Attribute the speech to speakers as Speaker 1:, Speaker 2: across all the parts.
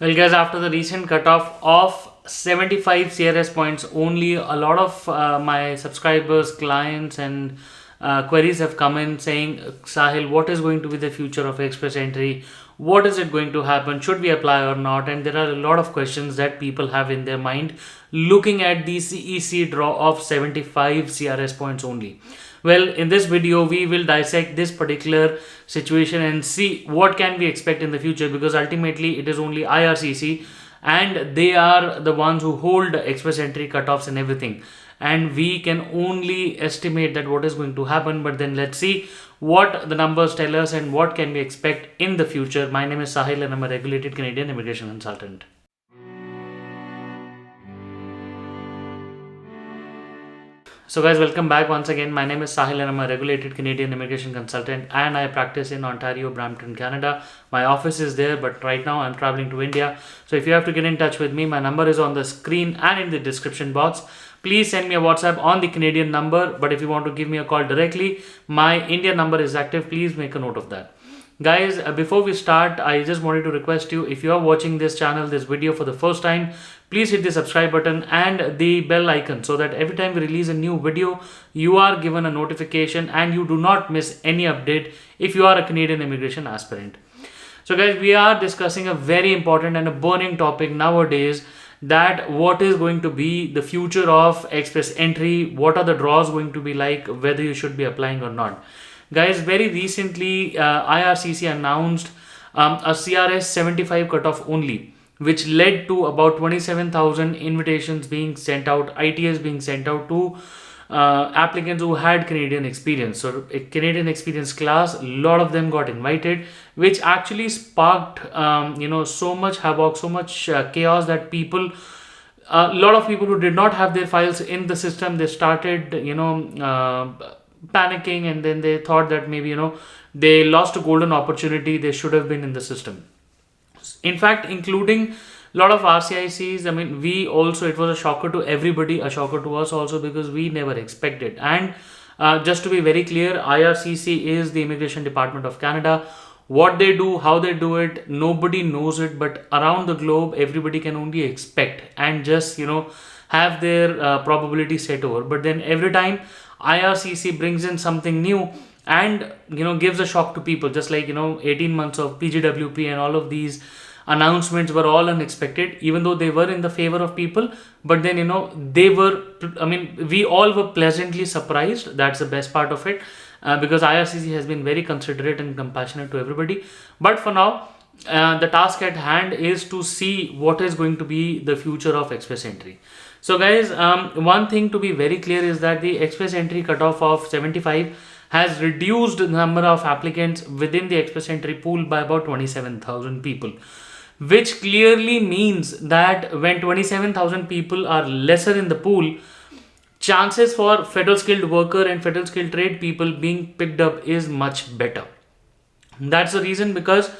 Speaker 1: Well, guys, after the recent cutoff of 75 CRS points only, a lot of my subscribers, clients, and queries have come in saying, Sahil, what is going to be the future of Express Entry? What is it going to happen? Should we apply or not? And there are a lot of questions that people have in their mind looking at the CEC draw of 75 CRS points only. Well, in this video, we will dissect this particular situation and see what can we expect in the future, because ultimately it is only IRCC and they are the ones who hold express entry cutoffs and everything. And we can only estimate that what is going to happen, but then let's see what the numbers tell us and what can we expect in the future. My name is Sahil and I'm a regulated Canadian immigration consultant. So guys, welcome back once again. My name is Sahil and I'm a regulated Canadian immigration consultant and I practice in Ontario, Brampton, Canada. My office is there, but right now I'm traveling to India. So if you have to get in touch with me, my number is on the screen and in the description box. Please send me a WhatsApp on the Canadian number, but if you want to give me a call directly, my Indian number is active. please make a note of that. Guys, before we start, I just wanted to request you, if you are watching this channel, this video for the first time, please hit the subscribe button and the bell icon so that every time we release a new video, you are given a notification and you do not miss any update if you are a Canadian immigration aspirant. So guys, we are discussing a very important and a burning topic nowadays, that what is going to be the future of express entry, what are the draws going to be like, whether you should be applying or not. Guys, very recently IRCC announced a CRS 75 cutoff only, which led to about 27,000 invitations being sent out, ITS being sent out to applicants who had Canadian experience. So a Canadian experience class, a lot of them got invited, which actually sparked so much havoc, so much chaos that people, a lot of people who did not have their files in the system, they started panicking, and then they thought that maybe they lost a golden opportunity, they should have been in the system. In fact, including a lot of RCICs. I mean, we also, it was a shocker to everybody, a shocker to us also, because we never expected. And just to be very clear, IRCC is the Immigration Department of Canada. What they do, how they do it, nobody knows it, but around the globe, everybody can only expect and just have their probability set over. But then every time IRCC brings in something new and gives a shock to people, just like 18 months of PGWP and all of these announcements were all unexpected, even though they were in the favor of people. But then they were, I mean, we all were pleasantly surprised. That's the best part of it, because IRCC has been very considerate and compassionate to everybody. But for now, the task at hand is to see what is going to be the future of express entry. So guys, one thing to be very clear is that the express entry cutoff of 75 has reduced the number of applicants within the express entry pool by about 27,000 people, which clearly means that when 27,000 people are lesser in the pool, chances for federal skilled worker and federal skilled trade people being picked up is much better. That's the reason, because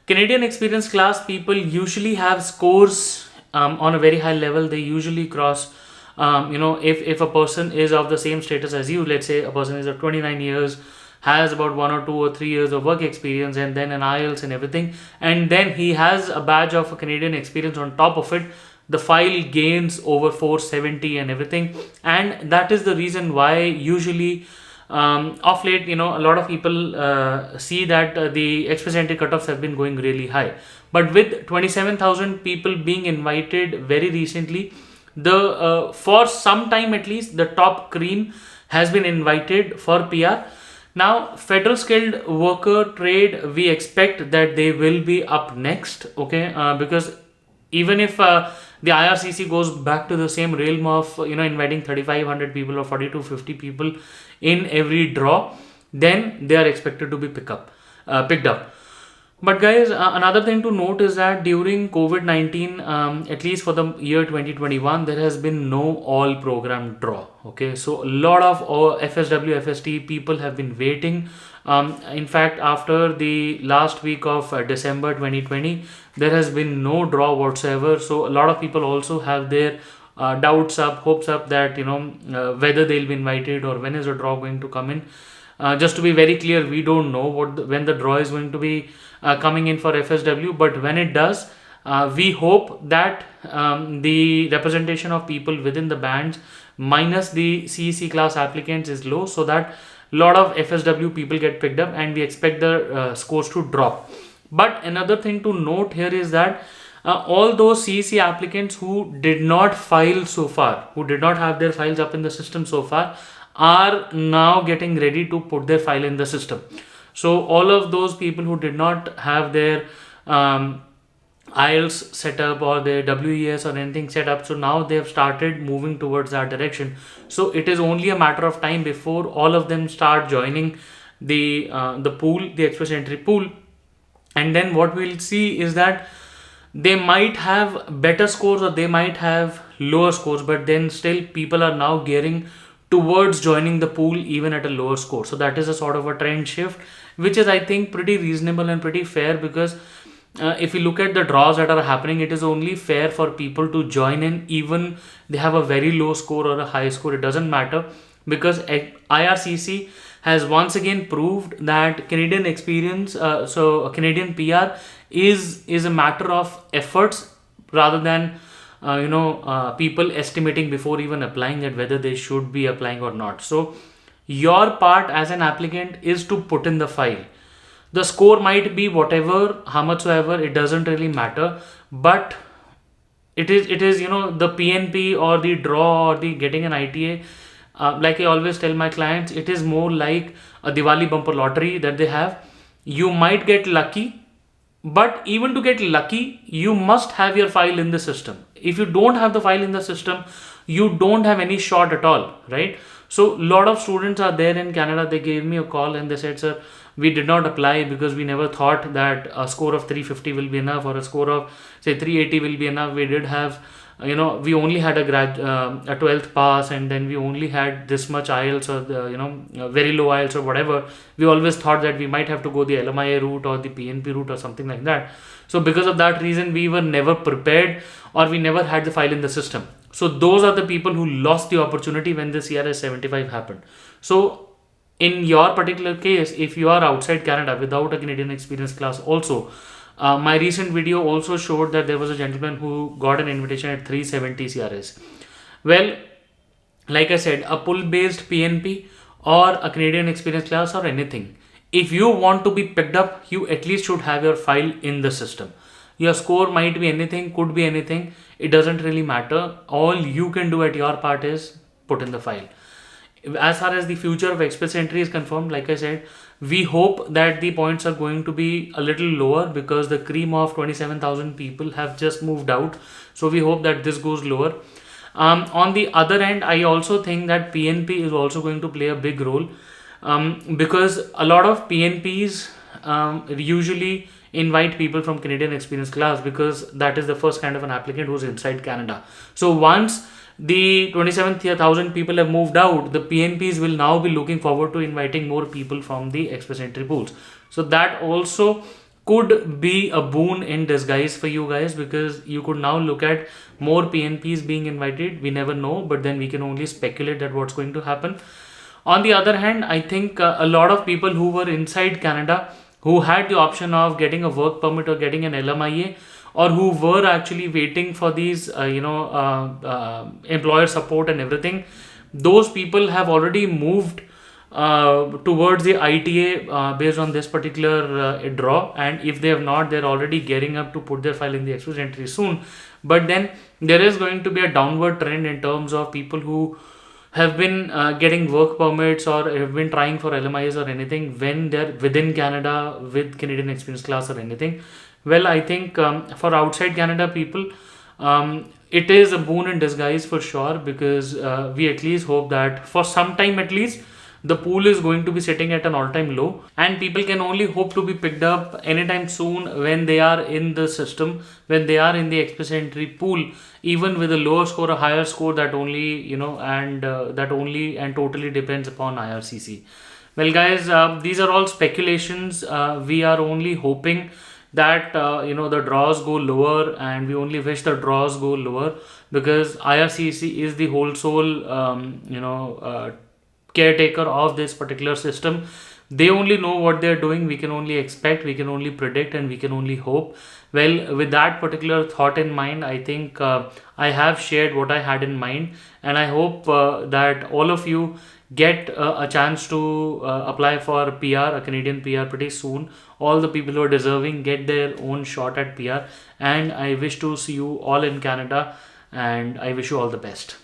Speaker 1: Canadian experience class people usually have scores on a very high level. They usually cross, if a person is of the same status as you, let's say a person is of 29 years, has about 1 or 2 or 3 years of work experience, and then an IELTS and everything, and then he has a badge of a Canadian experience on top of it, the file gains over 470 and everything. And that is the reason why usually of late, a lot of people see that the express entry cutoffs have been going really high. But with 27,000 people being invited very recently, the for some time at least, the top cream has been invited for PR. Now, federal skilled worker trade, we expect that they will be up next, okay? Because even if the IRCC goes back to the same realm of inviting 3,500 people or 4,250 people in every draw, then they are expected to be picked up. But guys, another thing to note is that during COVID-19, at least for the year 2021, there has been no all program draw. Okay, so a lot of FSW, FST people have been waiting. In fact, after the last week of December 2020, there has been no draw whatsoever. So a lot of people also have their doubts up, hopes up that whether they'll be invited or when is the draw going to come in. Just to be very clear, we don't know when the draw is going to be coming in for FSW, but when it does, We hope that the representation of people within the bands minus the CEC class applicants is low, so that a lot of FSW people get picked up, and we expect the scores to drop. But another thing to note here is that all those CEC applicants who did not file so far, who did not have their files up in the system so far, are now getting ready to put their file in the system. So all of those people who did not have their IELTS set up or their WES or anything set up, so now they have started moving towards that direction. So it is only a matter of time before all of them start joining the pool, the express entry pool. And then what we'll see is that they might have better scores or they might have lower scores, but then still people are now gearing towards joining the pool even at a lower score. So that is a sort of a trend shift, which is, I think, pretty reasonable and pretty fair, because if you look at the draws that are happening, it is only fair for people to join in even they have a very low score or a high score. It doesn't matter, because IRCC has once again proved that Canadian experience, so a Canadian PR is a matter of efforts rather than people estimating before even applying that whether they should be applying or not. So your part as an applicant is to put in the file. The score might be whatever, how much soever, it doesn't really matter, but it is the PNP or the draw or the getting an ITA. Like I always tell my clients, it is more like a Diwali bumper lottery that they have. You might get lucky, but even to get lucky, you must have your file in the system. If you don't have the file in the system, you don't have any shot at all, right? So a lot of students are there in Canada. They gave me a call and they said, sir, we did not apply because we never thought that a score of 350 will be enough, or a score of say 380 will be enough. We did have, we only had a 12th pass, and then we only had this much IELTS or very low IELTS or whatever. We always thought that we might have to go the LMIA route or the PNP route or something like that. So because of that reason, we were never prepared, or we never had the file in the system. So those are the people who lost the opportunity when the CRS 75 happened. So in your particular case, if you are outside Canada without a Canadian experience class also, my recent video also showed that there was a gentleman who got an invitation at 370 CRS. Well, like I said, a pull based PNP or a Canadian experience class or anything, if you want to be picked up, you at least should have your file in the system. Your score might be anything, could be anything, it doesn't really matter. All you can do at your part is put in the file. As far as the future of express entry is confirmed, like I said, we hope that the points are going to be a little lower, because the cream of 27,000 people have just moved out. So we hope that this goes lower. On the other end, I also think that PNP is also going to play a big role, because a lot of PNPs usually invite people from Canadian experience class, because that is the first kind of an applicant who's inside Canada. So once the 27,000 people have moved out, the PNPs will now be looking forward to inviting more people from the express entry pools. So that also could be a boon in disguise for you guys, because you could now look at more PNPs being invited. We never know, but then we can only speculate that what's going to happen. On the other hand, I think a lot of people who were inside Canada, who had the option of getting a work permit or getting an LMIA, or who were actually waiting for these employer support and everything, those people have already moved towards the ITA based on this particular draw. And if they have not, they're already gearing up to put their file in the express entry soon. But then there is going to be a downward trend in terms of people who have been getting work permits or have been trying for LMIs or anything when they're within Canada with Canadian experience class or anything. Well, I think for outside Canada people, it is a boon in disguise for sure, because we at least hope that for some time at least, the pool is going to be sitting at an all-time low, and people can only hope to be picked up anytime soon when they are in the system, when they are in the express entry pool, even with a lower score, a higher score, that only that only and totally depends upon IRCC. Well, guys, these are all speculations. We are only hoping that the draws go lower, and we only wish the draws go lower, because IRCC is the whole soul caretaker of this particular system. They only know what they're doing. We can only expect, we can only predict, and we can only hope. Well, with that particular thought in mind, I think I have shared what I had in mind, and I hope that all of you get a chance to apply for PR, a Canadian PR, pretty soon. All the people who are deserving get their own shot at PR, and I wish to see you all in Canada, and I wish you all the best.